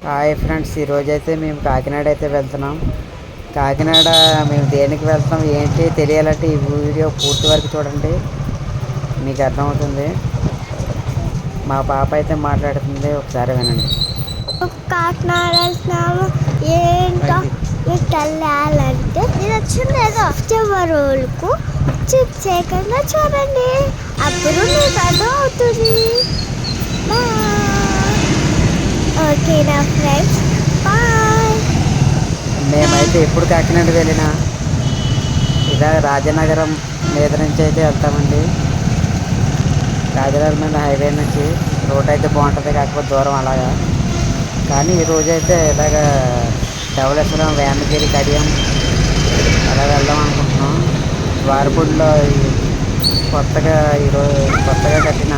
Hi friends, ఈరోజైతే మేము కాకినాడ అయితే వెళ్తున్నాం. కాకినాడ మేము దేనికి వెళ్తాం ఏంటి తెలియాలంటే ఈ వీడియో పూర్తి వరకు చూడండి, మీకు అర్థమవుతుంది. మా పాప అయితే మాట్లాడుతుంది, ఒకసారి వినండి. కాకినాడ వెళ్తున్నాము. ఏంటో మీకు వెళ్ళాలంటే నేను వచ్చింది ఏదో చివరకు చేయకుండా చూడండి, అప్పుడు మీకు అర్థం అవుతుంది. ఓకేనా ఫ్రెండ్స్, బాయ్. మేమైతే ఎప్పుడు కాకినాడ వెళ్ళినా ఇలా రాజనగరం మీద నుంచి అయితే వెళ్తామండి. రాజనగరం మీద హైవే నుంచి రోడ్ అయితే బాగుంటుంది, కాకపోతే దూరం అలాగా. కానీ ఈరోజైతే ఇలాగ ధవళేశ్వరం, వేమగిరి, కడియం అలా వెళ్దాం అనుకుంటున్నాం. ద్వారపూడిలో కొత్తగా కట్టిన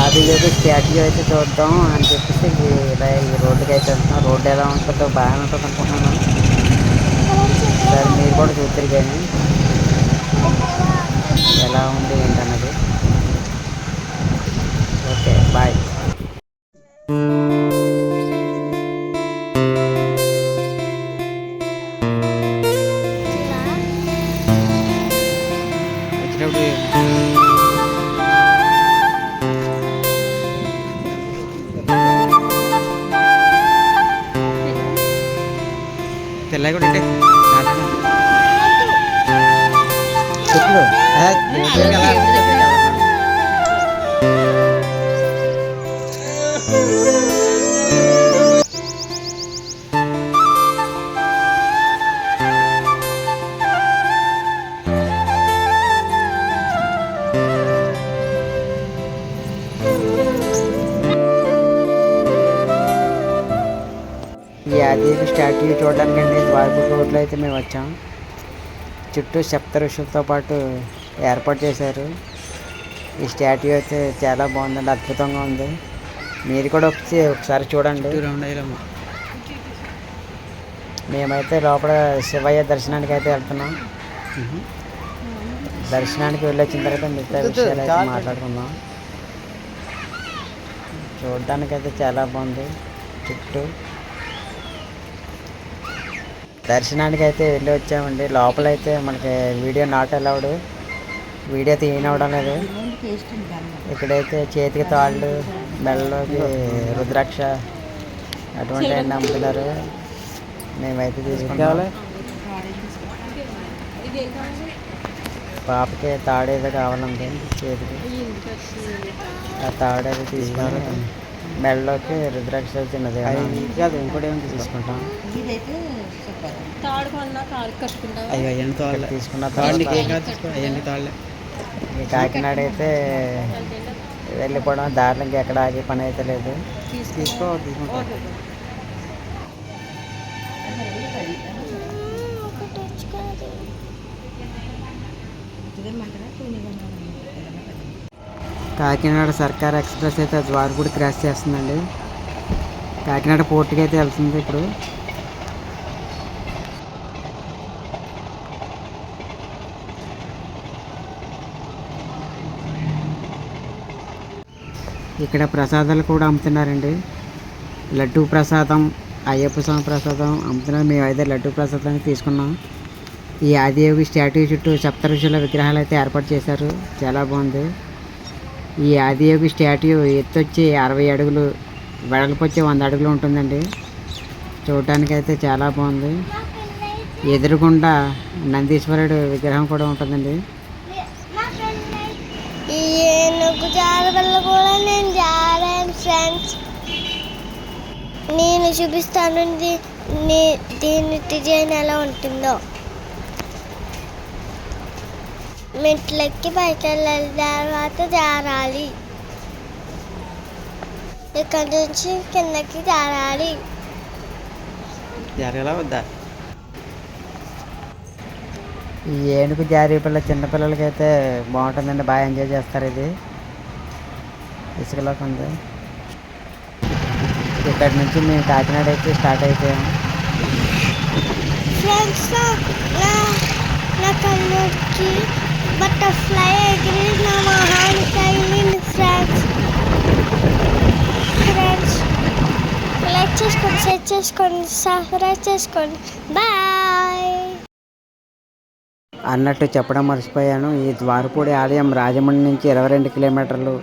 ఆదియోగి స్టాట్యూ అయితే చూద్దాం అని చెప్పేసి ఇలా ఈ రోడ్డుకి అయితే వెళ్తున్నాం. రోడ్డు ఎలా ఉంటుందో బాగానే ఉంటుంది అనుకుంటున్నాను. సరే మీరు కూడా చూద్దరు కానీ ఎలా ఉంది ఏంటన్నది. Okay, bye. వచ్చినప్పుడు తెల్లగా కూడా అంటే చెట్లు ఈ ఆదియోగి స్టాట్యూ చూడడానికండి ద్వారపూడి రోడ్లో అయితే మేము వచ్చాం. చుట్టూ సప్త ఋషులతో పాటు ఏర్పాటు చేశారు. ఈ స్టాట్యూ అయితే చాలా బాగుందండి, అద్భుతంగా ఉంది. మీరు కూడా ఒకసారి చూడండి. మేమైతే లోపల శివయ్య దర్శనానికి అయితే వెళ్తున్నాం. దర్శనానికి వెళ్ళి వచ్చిన తర్వాత మిగతా విషయాలు అయితే మాట్లాడుకుందాం. చూడడానికి అయితే చాలా బాగుంది. చుట్టూ దర్శనానికి అయితే వెళ్ళి వచ్చామండి. లోపలైతే మనకి వీడియో నాట్ అలౌడ్, వీడియో తీయనవడం లేదు. ఇక్కడైతే చేతికి తాళ్ళు, మెడలోకి రుద్రాక్ష అటువంటి అన్నీ అమ్ముతున్నారు. మేమైతే తీసుకుంటాం. పాపకి తాడేదో కావాలండి చేతికి, ఆ తాడేదో తీసుకుని మెడలోకి రుద్రాక్ష చిన్నది ఇంకోటి ఏమి తీసుకుంటాం. తీసుకున్న కాకినాడ అయితే వెళ్ళిపోవడం, దారిలో ఎక్కడ ఆగే పని అయితే లేదు. తీసుకుంటాం. కాకినాడ సర్కార్ ఎక్స్ప్రెస్ అయితే ద్వారపూడి క్రాస్ చేస్తుందండి. కాకినాడ పోర్టుకి అయితే వెళ్తుంది ఇప్పుడు. ఇక్కడ ప్రసాదాలు కూడా అమ్ముతున్నారండి. లడ్డూ ప్రసాదం, అయ్యప్ప స్వామి ప్రసాదం అమ్ముతున్నారు. మేమైతే లడ్డూ ప్రసాదాన్ని తీసుకున్నాం. ఈ ఆదియోగి స్టాట్యూ చుట్టూ సప్త ఋషుల విగ్రహాలు అయితే ఏర్పాటు చేశారు, చాలా బాగుంది. ఈ ఆదియోగి స్టాట్యూ ఎత్తు వచ్చి 60 అడుగులు, వెడల్పు వచ్చి 100 అడుగులు ఉంటుందండి. చూడటానికి అయితే చాలా బాగుంది. ఎదురుగుండా నందీశ్వరుడు విగ్రహం కూడా ఉంటుందండి. నేను చూపిస్తాను దీని డిజైన్ ఎలా ఉంటుందో. మెట్లెక్కి పైకి వెళ్ళాలి, తర్వాత జారాలి, ఇక్కడ నుంచి కిందకి జారాలి. జారేలా వద్దా? ఈ ఏనుగు జారీ పిల్ల చిన్నపిల్లలకి అయితే బాగుంటుందండి, బాగా ఎంజాయ్ చేస్తారు. ఇది ఇసుకలోకి ఉంది. ఇక్కడ నుంచి మేము కాకినాడ అయితే స్టార్ట్ అయిపోయాము. ఫ్రెండ్స్, నా కళ్ళకి బటర్ఫ్లై ఎగిరి నా మొహానికి తగిలింది. ఫ్రెండ్స్ లైక్ చేసుకోండి, షేర్ చేసుకోండి, సబ్స్క్రైబ్ చేసుకోండి. బాయ్. అన్నట్టు చెప్పడం మర్చిపోయాను. ఈ ద్వారపూడి ఆలయం రాజమండ్రి నుంచి 22 కిలోమీటర్లు,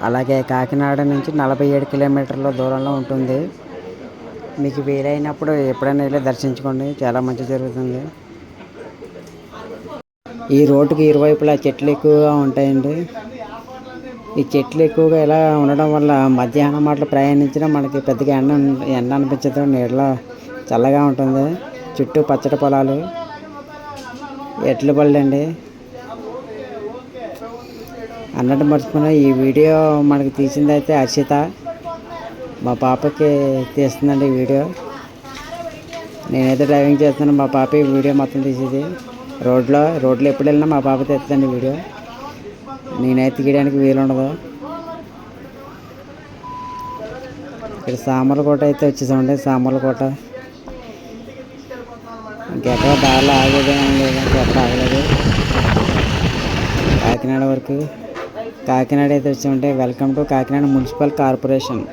అలాగే కాకినాడ నుంచి 47 కిలోమీటర్ల దూరంలో ఉంటుంది. మీకు వీలైనప్పుడు ఎప్పుడైనా వెళ్ళి దర్శించుకోండి, చాలా మంచి జరుగుతుంది. ఈ రోడ్డుకి ఇరువైపులా చెట్లు ఎక్కువగా ఉంటాయండి. ఈ చెట్లు ఎక్కువగా ఇలా ఉండడం వల్ల మధ్యాహ్నం మాటలు ప్రయాణించినా మనకి పెద్దగా ఎండ అనిపించదు, నీళ్ళ చల్లగా ఉంటుంది. చుట్టూ పచ్చడి పొలాలు, ఎడ్ల బళ్ళు అండి. అన్నట్టు మర్చిపోయినా ఈ వీడియో మనకి తీసింది అయితే హర్షిత, మా పాపకి తీస్తుందండి ఈ వీడియో. నేనైతే డ్రైవింగ్ చేస్తున్నాను, మా పాప ఈ వీడియో మొత్తం తీసేది. రోడ్లో ఎప్పుడు వెళ్ళినా మా పాప తీస్తుందండి వీడియో, నేనైతే తీయడానికి వీలుండదు. ఇక్కడ సామర్లకోట అయితే వచ్చేసామండి. సామర్లకోట ఇంకెక్కడ దారిలో ఆగేదేం లేదు, ఇంకెక్కడ ఆగలేదు. కాకినాడ వరకు, కాకినాడ అయితే వచ్చామంటే welcome to Kakinada municipal corporation.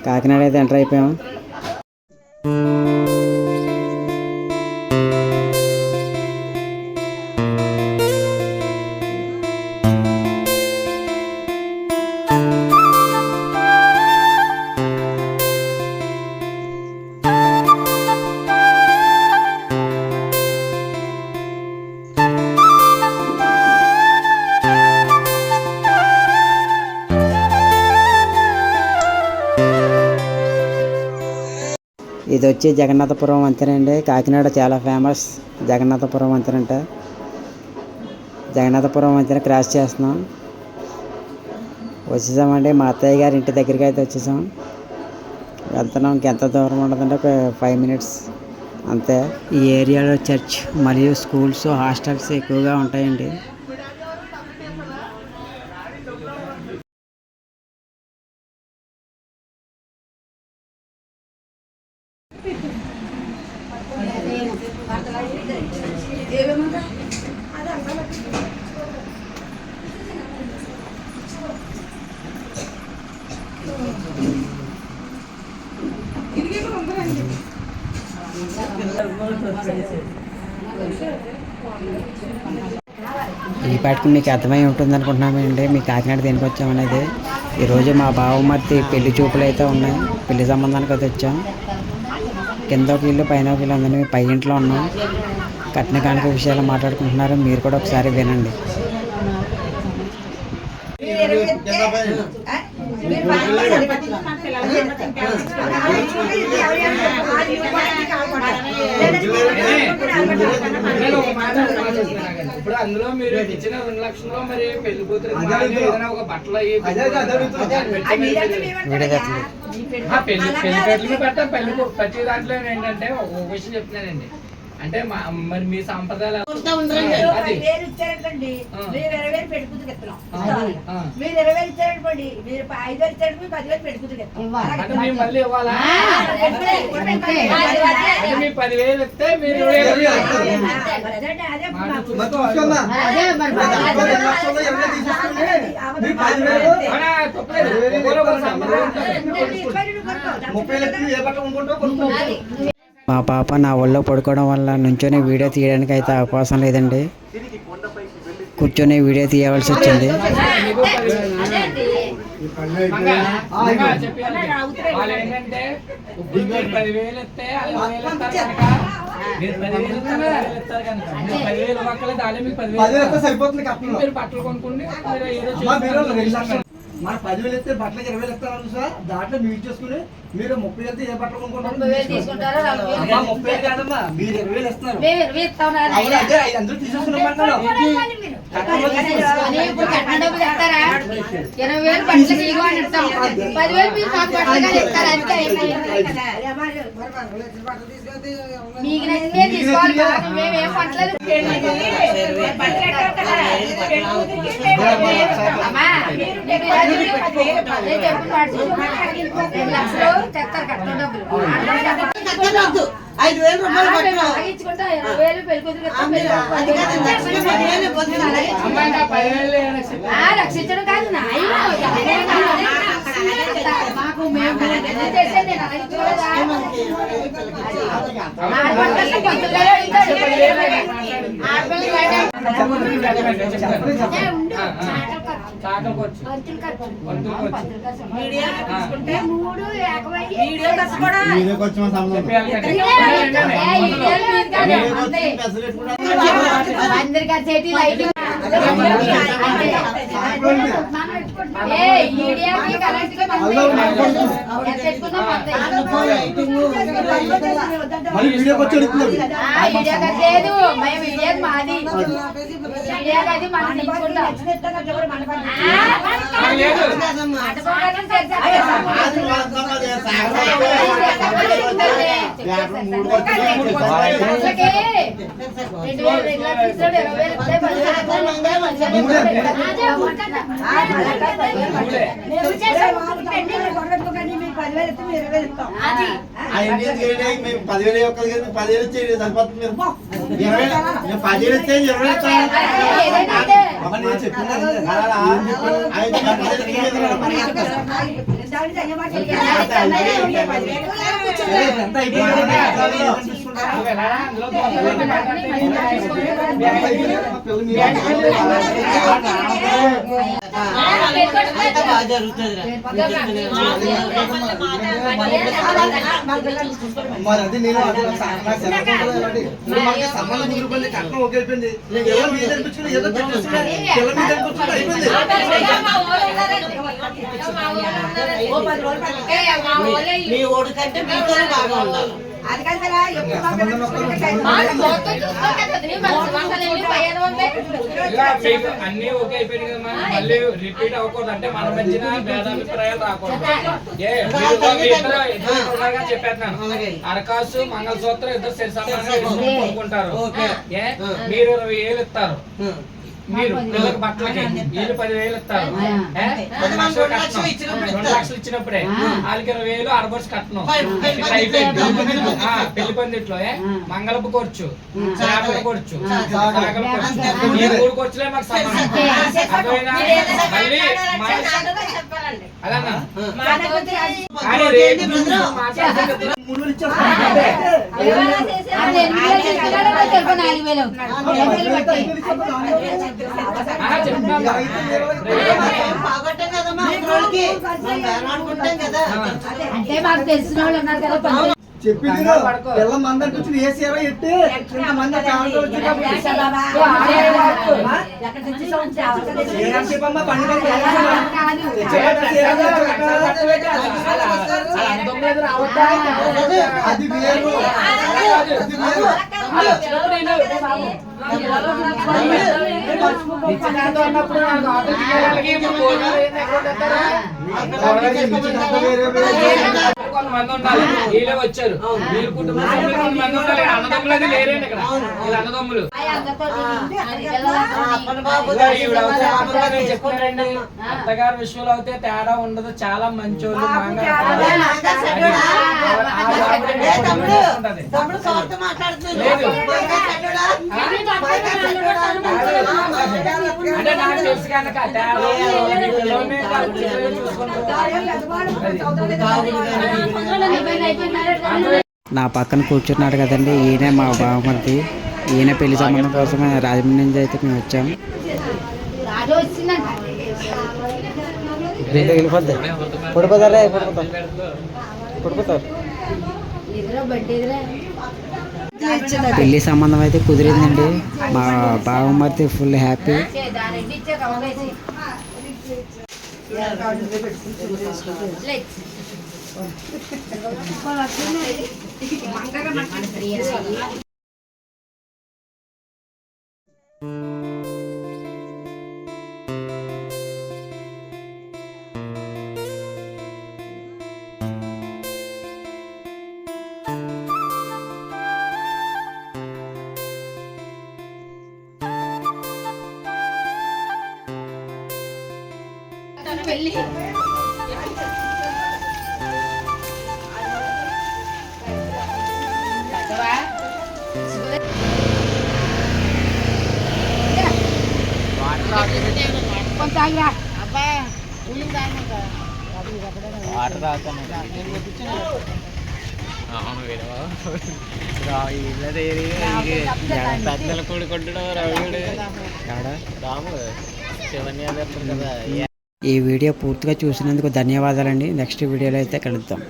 Kakinada అయితే ఎంటర్ అయిపోయాం. ఇది వచ్చి జగన్నాథపురం వంతెన అండి. కాకినాడ చాలా ఫేమస్ జగన్నాథపురం వంతెన అంటే. జగన్నాథపురం వంతెన క్రాస్ చేస్తున్నాం, వచ్చేసామండి. మా అత్తయ్య గారి ఇంటి దగ్గరికి అయితే వచ్చేసాం. వెళ్తున్నాం. ఇంకెంత దూరం ఉండదంటే ఒక 5 మినిట్స్ అంతే. ఈ ఏరియాలో చర్చ్ మరియు స్కూల్స్, హాస్టల్స్ ఎక్కువగా ఉంటాయండి. ఈ పాటికి మీకు అర్థమై ఉంటుంది అనుకుంటున్నామండి మీ కాకినాడ దేనికి వచ్చామనేది. ఈరోజు మా బావమర్తి పెళ్లి చూపులు అయితే ఉన్నాయి, పెళ్లి సంబంధానికి అయితే వచ్చాం. కింద ఒక ఇల్లు, పైన ఒక ఇల్లు, అందరినీ పై ఇంట్లో ఉన్నాం. కట్న కానుక విషయాలు మాట్లాడుకుంటున్నారు, మీరు కూడా ఒకసారి వినండి. ఇప్పుడు అందులో మీరు ఇచ్చిన 2 లక్షల్లో మరి పెళ్లి కూతురు ఒక బట్టలు పెళ్లి పెట్ట పెళ్లి ప్రతి దాంట్లో ఏంటంటే ఒక విషయం చెప్తున్నానండి. అంటే మరి మీ సాంప్రదాయాలు వేరు ఇచ్చారండి, మీరు 20,000 పెట్టుకుంటూ చెప్తున్నాం. మీరు 20,000 ఇచ్చారండి, మీరు 5,000 ఇచ్చారండి, మీరు 10,000 పెట్టుకుంటూ అంటే మేము మళ్ళీ ఇవ్వాలా? మీ 10,000 ఇస్తే మీరు మా పాప నా ఒళ్ళో పడుకోవడం వల్ల నుంచొని వీడియో తీయడానికి అయితే అవకాశం లేదండి, కూర్చొని వీడియో తీయవలసి వచ్చింది. వాళ్ళు ఏంటంటే 10,000 ఇస్తే 5,000 ఇస్తారు కనుక 10,000 మొక్కలు దాని మీకు 10,000 మీరు బట్టలు కొనుక్కోండి. మన 10,000 ఇస్తే బట్టలకి 20,000 ఇస్తారు సార్. దాంట్లో మీరు చేసుకుని మీరు 30 వెళ్తే ఏ బట్టలు కొనుక్కుంటారు? 30 కాదమ్మా, మీరు 20,000 ఇస్తున్నారు. అందరూ తీసేసుకున్నాం. రక్షించడం కాదు. మాకు మేము చేసేది అందరికీ చేతి లైటింగ్ లేదు మేము వీడియో మాది వీడియో అది మనం మేము 10,000 ఒక్కది కదా 10,000 ఇచ్చేది సరిపోతుంది మీరు 10,000 ఇస్తే 20 ఇస్తాను నేను చెప్తున్నా మరి అది నేను సంబంధం కుదిరిపోయింది కట్నం ఒకే అయిపోయింది ఏదో మీద అనిపించుకుని ఏదో పిల్ల మీద అనిపించుకుని అయిపోయింది మీ ఓడి కంటే మీతోనే బాగా ఉండాలి. అది కదా అన్ని ఓకే అయిపోయింది కదా మళ్ళీ రిపీట్ అవ్వకూడదు అంటే మన మధ్యన భేదాభిప్రాయాలు రాకూడదు. చెప్పేస్తున్నాను అరకాసు మంగళసూత్రం ఇద్దరు సరిసమానంగా కొనుక్కుంటారు. మీరు 20,000 ఇస్తారు, మీరు పిల్లలకు బట్టలకి వీళ్ళు 10,000 ఇస్తారు, 10 లక్షలు కట్నం 2 లక్షలు ఇచ్చినప్పుడే వాళ్ళకి 20,000 ఆడబడుచు కట్నం అయిపోయింది. పెళ్లి పందిట్లో మంగళపు ఖర్చు, చేపల ఖర్చు, సాగల ఖర్చు, ఈ 3 ఖర్చులే మాకు సమానం. అర్థమైనా? మళ్ళీ అలానా కానీ రేపు మాట్లాడుతుంది అంటే మాకు తెలిసిన వాళ్ళు ఉన్నారు కదా చెప్పింది పిల్ల మంది అనిపించింది ఏ సేవ ఎట్టి ఇంతమంది అది వేరు కొంతమంది ఉండాలి, వీళ్ళే వచ్చారు, వీళ్ళ కుటుంబ సభ్యులు కొంతమంది ఉండాలి. అన్నదమ్ములు అది లేరండి ఇక్కడ, వీళ్ళ అన్నదమ్ములు చెప్తున్నారండి. అత్తగారి విషయంలో అయితే తేడా ఉండదు, చాలా మంచోళ్ళు. అంటే నాకు తెలుసు కనుక నా పక్కన కూర్చున్నాడు కదండి, ఈయన మా బావమరిది. ఈయన పెళ్లి సంబంధం కోసం రాజమండ్రి నుంచి అయితే మేము వచ్చాము. వెళ్ళిపోద్ది పడిపోతారా పడిపోతారు. పెళ్లి సంబంధం అయితే కుదిరిందండి. మా బావమరిది ఫుల్ హ్యాపీ. పెళ్లి కొంత వాటర్ రాస్తాను పెద్దలు కూడుకుంటాడు రవిడు రాము 7 years కదా. ఈ వీడియో పూర్తిగా చూసినందుకు ధన్యవాదాలండి. నెక్స్ట్ వీడియోలో అయితే కలుద్దాం.